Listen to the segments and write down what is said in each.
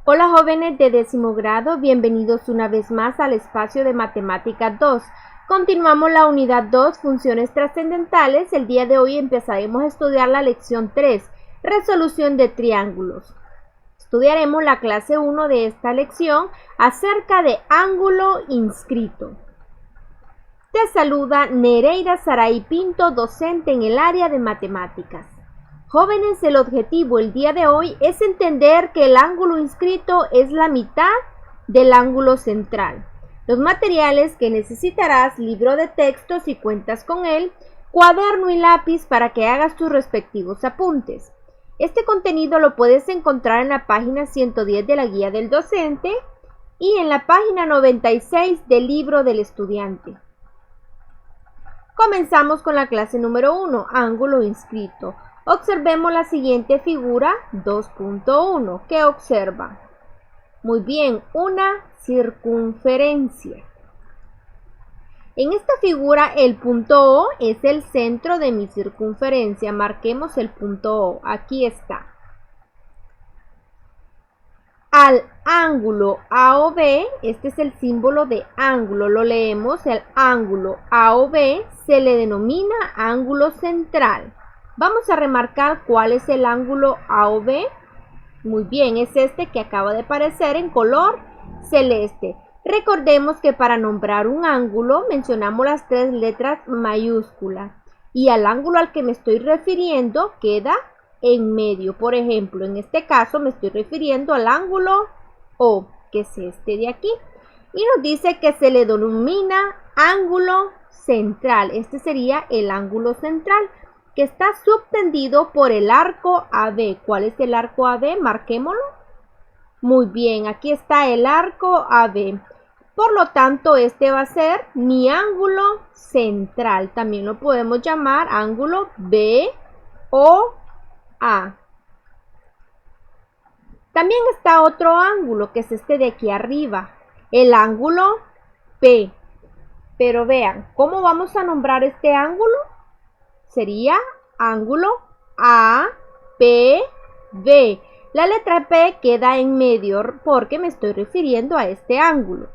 Hola jóvenes de 10º grado, bienvenidos una vez más al espacio de Matemática 2. Continuamos la unidad 2, funciones trascendentales. El día de hoy empezaremos a estudiar la lección 3, resolución de triángulos. Estudiaremos la clase 1 de esta lección acerca de ángulo inscrito. Te saluda Nereida Saray Pinto, docente en el área de matemáticas. Jóvenes, el objetivo el día de hoy es entender que el ángulo inscrito es la mitad del ángulo central. Los materiales que necesitarás: libro de texto si cuentas con él, cuaderno y lápiz para que hagas tus respectivos apuntes. Este contenido lo puedes encontrar en la página 110 de la guía del docente y en la página 96 del libro del estudiante. Comenzamos con la clase número 1, ángulo inscrito. Observemos la siguiente figura 2.1. ¿Qué observa? Muy bien, una circunferencia. En esta figura el punto O es el centro de mi circunferencia. Marquemos el punto O. Aquí está. Al ángulo AOB, este es el símbolo de ángulo, lo leemos, el ángulo AOB se le denomina ángulo central. Vamos a remarcar cuál es el ángulo AOB. Muy bien, es este que acaba de aparecer en color celeste. Recordemos que para nombrar un ángulo mencionamos las 3 letras mayúsculas y al ángulo al que me estoy refiriendo queda en medio. Por ejemplo, en este caso me estoy refiriendo al ángulo O, que es este de aquí. Y nos dice que se le denomina ángulo central. Este sería el ángulo central, que está subtendido por el arco AB. ¿Cuál es el arco AB? Marquémoslo. Muy bien, aquí está el arco AB. Por lo tanto, este va a ser mi ángulo central. También lo podemos llamar ángulo BOA. También está otro ángulo, que es este de aquí arriba, el ángulo P. Pero vean, ¿cómo vamos a nombrar este ángulo? Sería ángulo APB. La letra P queda en medio porque me estoy refiriendo a este ángulo.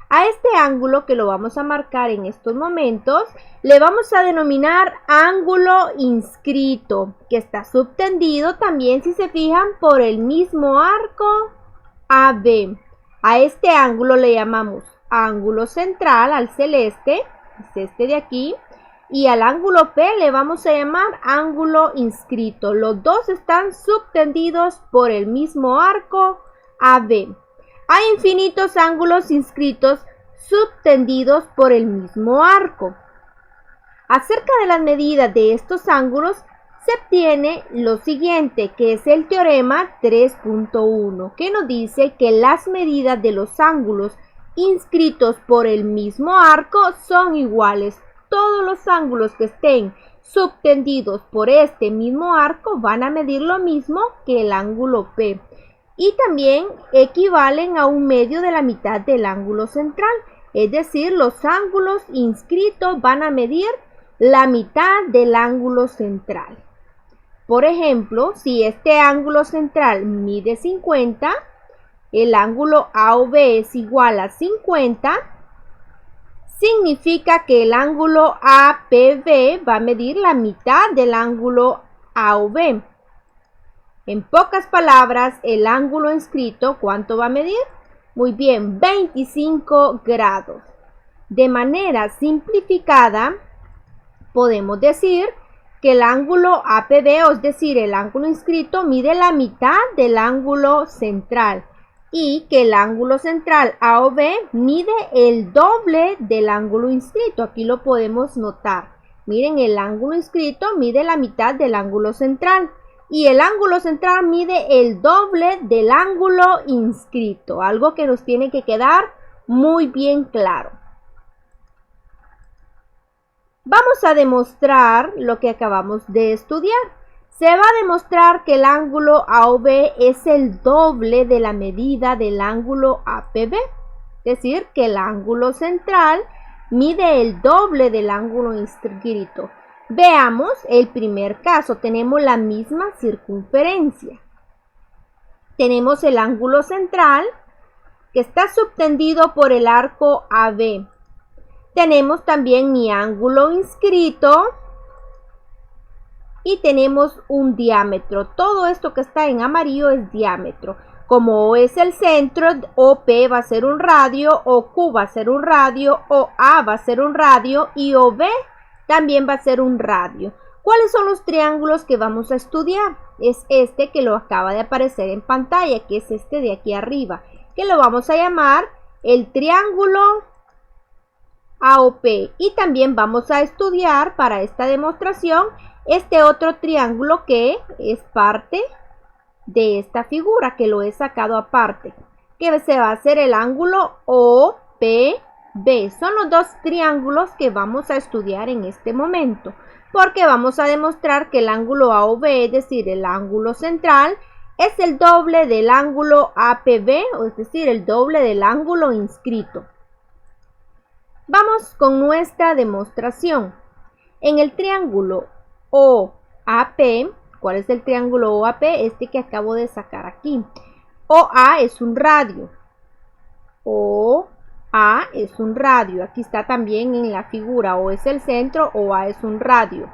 A este ángulo, que lo vamos a marcar en estos momentos, le vamos a denominar ángulo inscrito, que está subtendido también, si se fijan, por el mismo arco AB. A este ángulo le llamamos ángulo central, al celeste, es este de aquí. Y al ángulo P le vamos a llamar ángulo inscrito. Los dos están subtendidos por el mismo arco AB. Hay infinitos ángulos inscritos subtendidos por el mismo arco. Acerca de las medidas de estos ángulos se obtiene lo siguiente, que es el teorema 3.1, que nos dice que las medidas de los ángulos inscritos por el mismo arco son iguales. Todos los ángulos que estén subtendidos por este mismo arco van a medir lo mismo que el ángulo P y también equivalen a un medio de la mitad del ángulo central. Es decir, los ángulos inscritos van a medir la mitad del ángulo central. Por ejemplo, si este ángulo central mide 50, el ángulo AOB es igual a 50, significa que el ángulo APB va a medir la mitad del ángulo AOB. En pocas palabras, el ángulo inscrito, ¿cuánto va a medir? Muy bien, 25 grados. De manera simplificada, podemos decir que el ángulo APB, es decir, el ángulo inscrito, mide la mitad del ángulo central, y que el ángulo central AOB mide el doble del ángulo inscrito. Aquí lo podemos notar. Miren, el ángulo inscrito mide la mitad del ángulo central y el ángulo central mide el doble del ángulo inscrito. Algo que nos tiene que quedar muy bien claro. Vamos a demostrar lo que acabamos de estudiar. Se va a demostrar que el ángulo AOB es el doble de la medida del ángulo APB. Es decir, que el ángulo central mide el doble del ángulo inscrito. Veamos el primer caso. Tenemos la misma circunferencia. tenemos el ángulo central que está subtendido por el arco AB. Tenemos también mi ángulo inscrito y tenemos un diámetro. Todo esto que está en amarillo es diámetro. Como O es el centro, OP va a ser un radio, OQ va a ser un radio, OA va a ser un radio y OB también va a ser un radio. ¿Cuáles son los triángulos que vamos a estudiar? Es este que lo acaba de aparecer en pantalla, que es este de aquí arriba, que lo vamos a llamar el triángulo AOP. Y también vamos a estudiar para esta demostración este otro triángulo que es parte de esta figura, que lo he sacado aparte, que se va a hacer el ángulo OPB. Son los dos triángulos que vamos a estudiar en este momento, porque vamos a demostrar que el ángulo AOB, es decir, el ángulo central, es el doble del ángulo APB, es decir, el doble del ángulo inscrito. Vamos con nuestra demostración. En el triángulo OAP, ¿cuál es el triángulo OAP? Este que acabo de sacar aquí. OA es un radio. OA es un radio. Aquí está también en la figura. O es el centro, OA es un radio.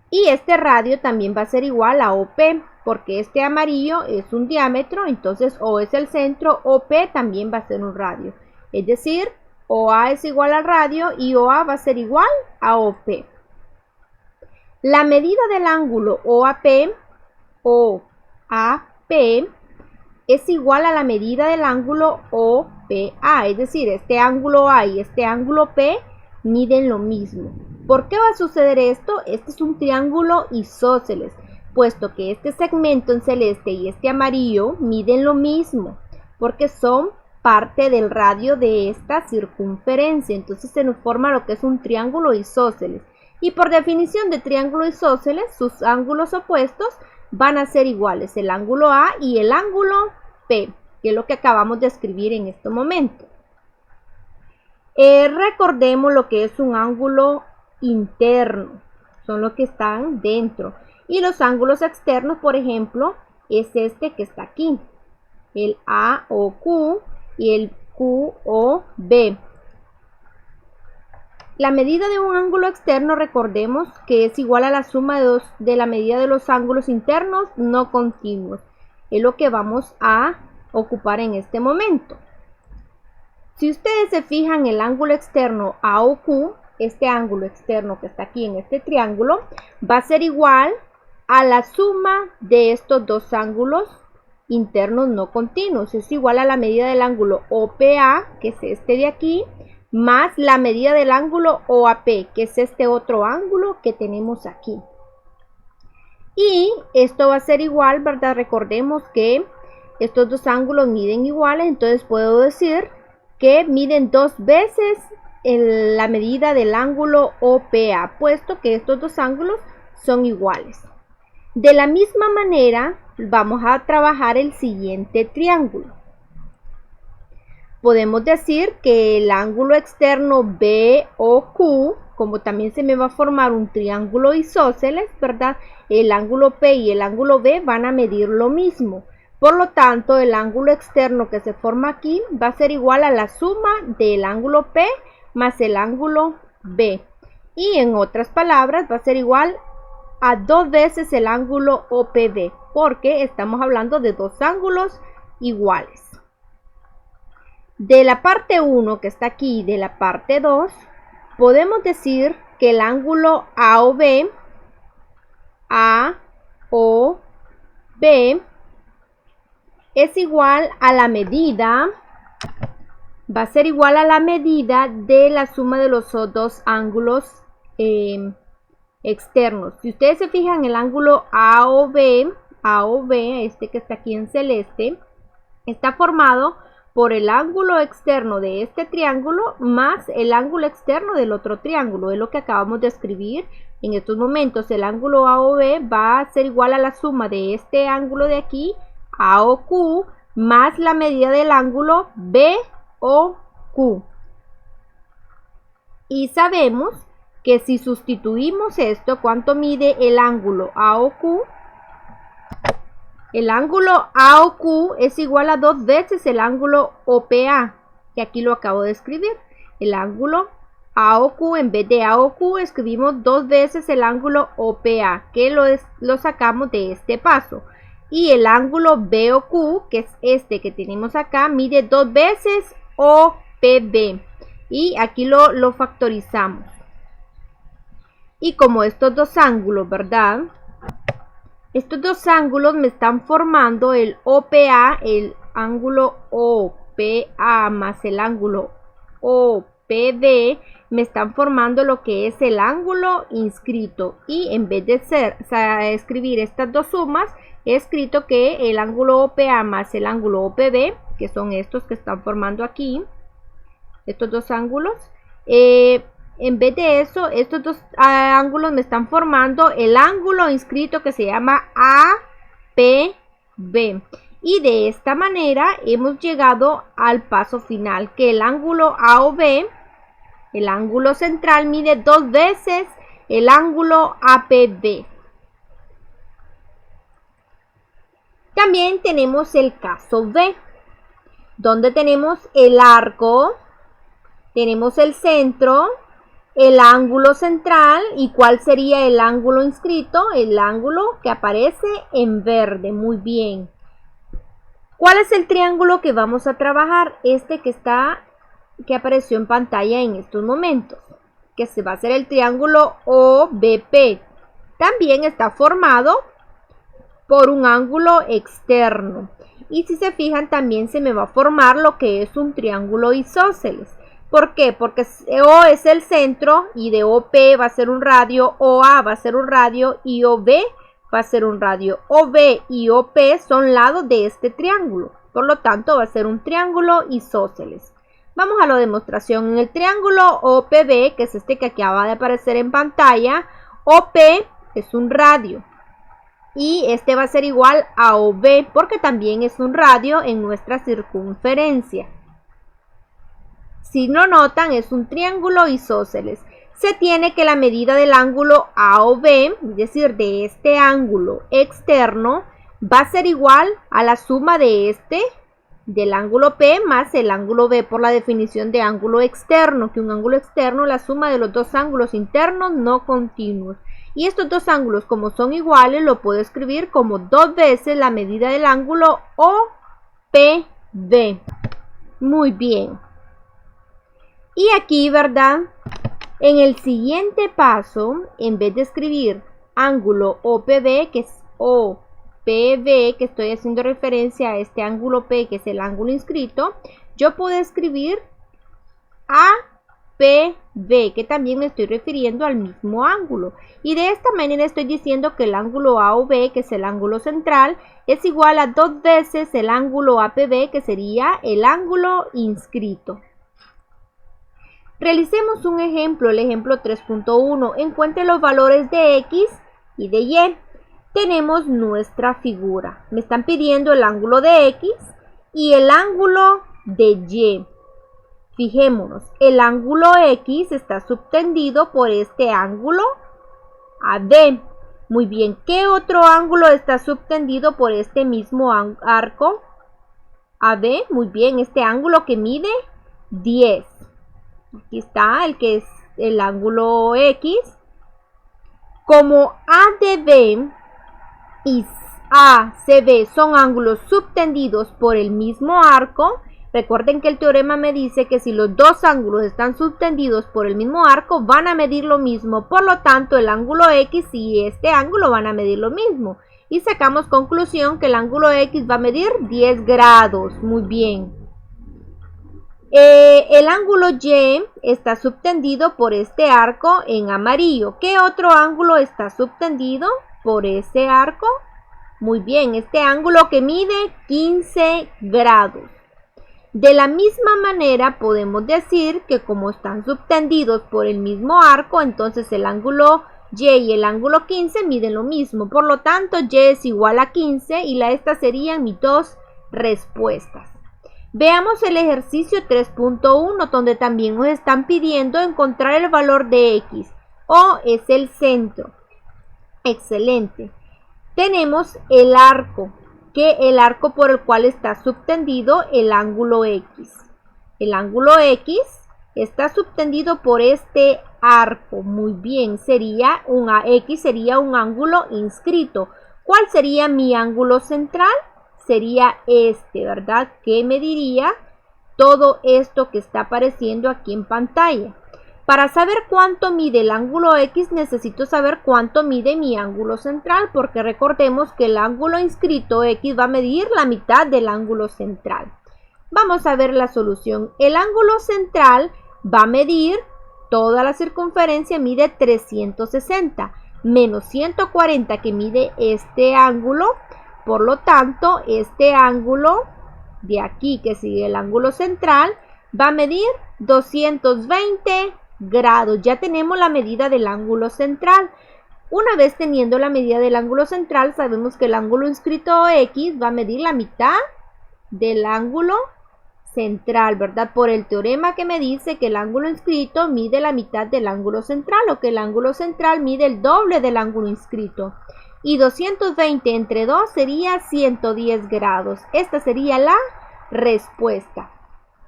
Y este radio también va a ser igual a OP, porque este amarillo es un diámetro, entonces O es el centro, OP también va a ser un radio. Es decir, OA es igual al radio y OA va a ser igual a OP. La medida del ángulo OAP es igual a la medida del ángulo OPA, es decir, este ángulo A y este ángulo P miden lo mismo. ¿Por qué va a suceder esto? Este es un triángulo isósceles, puesto que este segmento en celeste y este amarillo miden lo mismo, porque son parte del radio de esta circunferencia. Entonces se nos forma lo que es un triángulo isósceles. Y por definición de triángulo isósceles, sus ángulos opuestos van a ser iguales, el ángulo A y el ángulo P, que es lo que acabamos de escribir en este momento. Recordemos lo que es un ángulo interno, son los que están dentro. Y los ángulos externos, por ejemplo, es este que está aquí, el AOQ y el QOB. La medida de un ángulo externo, recordemos que es igual a la suma de la medida de los ángulos internos no continuos. Es lo que vamos a ocupar en este momento. Si ustedes se fijan, el ángulo externo AOQ, este ángulo externo que está aquí en este triángulo, va a ser igual a la suma de estos dos ángulos internos no continuos. Es igual a la medida del ángulo OPA, que es este de aquí, más la medida del ángulo OAP, que es este otro ángulo que tenemos aquí. Y esto va a ser igual, ¿verdad? Recordemos que estos dos ángulos miden iguales, entonces puedo decir que miden dos veces la medida del ángulo OPA, puesto que estos dos ángulos son iguales. De la misma manera, vamos a trabajar el siguiente triángulo. Podemos decir que el ángulo externo BOQ, como también se me va a formar un triángulo isósceles, ¿verdad? El ángulo P y el ángulo B van a medir lo mismo. Por lo tanto, el ángulo externo que se forma aquí va a ser igual a la suma del ángulo P más el ángulo B. Y en otras palabras, va a ser igual a dos veces el ángulo OPB, porque estamos hablando de dos ángulos iguales. De la parte 1 que está aquí, de la parte 2, podemos decir que el ángulo AOB es igual a la medida, va a ser igual a la medida de la suma de los dos ángulos externos. Si ustedes se fijan, el ángulo AOB, este que está aquí en celeste, está formado por el ángulo externo de este triángulo más el ángulo externo del otro triángulo. Es lo que acabamos de escribir en estos momentos. El ángulo AOB va a ser igual a la suma de este ángulo de aquí, AOQ, más la medida del ángulo BOQ. Y sabemos que si sustituimos esto, ¿cuánto mide el ángulo AOQ? El ángulo AOQ es igual a 2 veces el ángulo OPA, que aquí lo acabo de escribir. El ángulo AOQ, en vez de AOQ, escribimos 2 veces el ángulo OPA, que lo sacamos de este paso. Y el ángulo BOQ, que es este que tenemos acá, mide 2 veces OPB. Y aquí lo factorizamos. Y como estos dos ángulos, ¿verdad? Estos dos ángulos me están formando el OPA, el ángulo OPA más el ángulo OPD, me están formando lo que es el ángulo inscrito. Y en vez de escribir estas dos sumas, he escrito que el ángulo OPA más el ángulo OPB, que son estos que están formando aquí, estos dos ángulos, en vez de eso, estos dos ángulos me están formando el ángulo inscrito que se llama APB. Y de esta manera hemos llegado al paso final, que el ángulo AOB, el ángulo central, mide 2 veces el ángulo APB. También tenemos el caso B, donde tenemos el arco, tenemos el centro, el ángulo central. ¿Y cuál sería el ángulo inscrito? El ángulo que aparece en verde. Muy bien. ¿Cuál es el triángulo que vamos a trabajar? Este que apareció en pantalla en estos momentos, que se va a hacer el triángulo OBP. También está formado por un ángulo externo. Y si se fijan, también se me va a formar lo que es un triángulo isósceles. ¿Por qué? Porque O es el centro y de OP va a ser un radio, OA va a ser un radio y OB va a ser un radio. OB y OP son lados de este triángulo. Por lo tanto, va a ser un triángulo isósceles. Vamos a la demostración. En el triángulo OPB, que es este que acaba de aparecer en pantalla, OP es un radio. Y este va a ser igual a OB porque también es un radio en nuestra circunferencia. Si no notan, es un triángulo isósceles. Se tiene que la medida del ángulo AOB, es decir, de este ángulo externo, va a ser igual a la suma de del ángulo P más el ángulo B, por la definición de ángulo externo, que un ángulo externo es la suma de los dos ángulos internos no continuos. Y estos dos ángulos, como son iguales, lo puedo escribir como 2 veces la medida del ángulo OPB. Muy bien. Y aquí, ¿verdad? En el siguiente paso, en vez de escribir ángulo OPB, que es OPB, que estoy haciendo referencia a este ángulo P, que es el ángulo inscrito, yo puedo escribir APB, que también me estoy refiriendo al mismo ángulo. Y de esta manera estoy diciendo que el ángulo AOB, que es el ángulo central, es igual a 2 veces el ángulo APB, que sería el ángulo inscrito. Realicemos un ejemplo, el ejemplo 3.1. Encuentre los valores de X y de Y. Tenemos nuestra figura. Me están pidiendo el ángulo de X y el ángulo de Y. Fijémonos, el ángulo X está subtendido por este ángulo AD. Muy bien, ¿qué otro ángulo está subtendido por este mismo arco AD? Muy bien, este ángulo que mide 10. Aquí está el que es el ángulo X. Como ADB y ACB son ángulos subtendidos por el mismo arco, recuerden que el teorema me dice que si los dos ángulos están subtendidos por el mismo arco, van a medir lo mismo. Por lo tanto, el ángulo X y este ángulo van a medir lo mismo. Y sacamos conclusión que el ángulo X va a medir 10 grados. Muy bien. El ángulo Y está subtendido por este arco en amarillo. ¿Qué otro ángulo está subtendido por ese arco? Muy bien, este ángulo que mide 15 grados. De la misma manera podemos decir que como están subtendidos por el mismo arco, entonces el ángulo Y el ángulo 15 miden lo mismo. Por lo tanto, Y es igual a 15 y estas serían mis dos respuestas. Veamos el ejercicio 3.1, donde también nos están pidiendo encontrar el valor de X. O es el centro. Excelente. Tenemos el arco. que el arco por el cual está subtendido el ángulo X. El ángulo X está subtendido por este arco. Muy bien, X sería un ángulo inscrito. ¿Cuál sería mi ángulo central? Sería este, ¿verdad? Que mediría todo esto que está apareciendo aquí en pantalla. Para saber cuánto mide el ángulo X, necesito saber cuánto mide mi ángulo central, porque recordemos que el ángulo inscrito X va a medir la mitad del ángulo central. Vamos a ver la solución. El ángulo central va a medir, toda la circunferencia mide 360, menos 140 que mide este ángulo. Por lo tanto, este ángulo de aquí, que sigue el ángulo central, va a medir 220 grados. Ya tenemos la medida del ángulo central. Una vez teniendo la medida del ángulo central, sabemos que el ángulo inscrito X va a medir la mitad del ángulo central, ¿verdad? Por el teorema que me dice que el ángulo inscrito mide la mitad del ángulo central, o que el ángulo central mide el doble del ángulo inscrito. Y 220 entre 2 sería 110 grados. Esta sería la respuesta.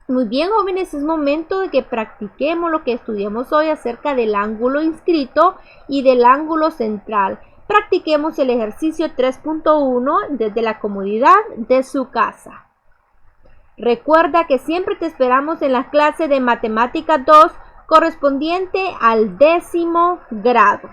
Muy bien, jóvenes, es momento de que practiquemos lo que estudiamos hoy acerca del ángulo inscrito y del ángulo central. Practiquemos el ejercicio 3.1 desde la comodidad de su casa. Recuerda que siempre te esperamos en la clase de Matemática 2 correspondiente al 10º grado.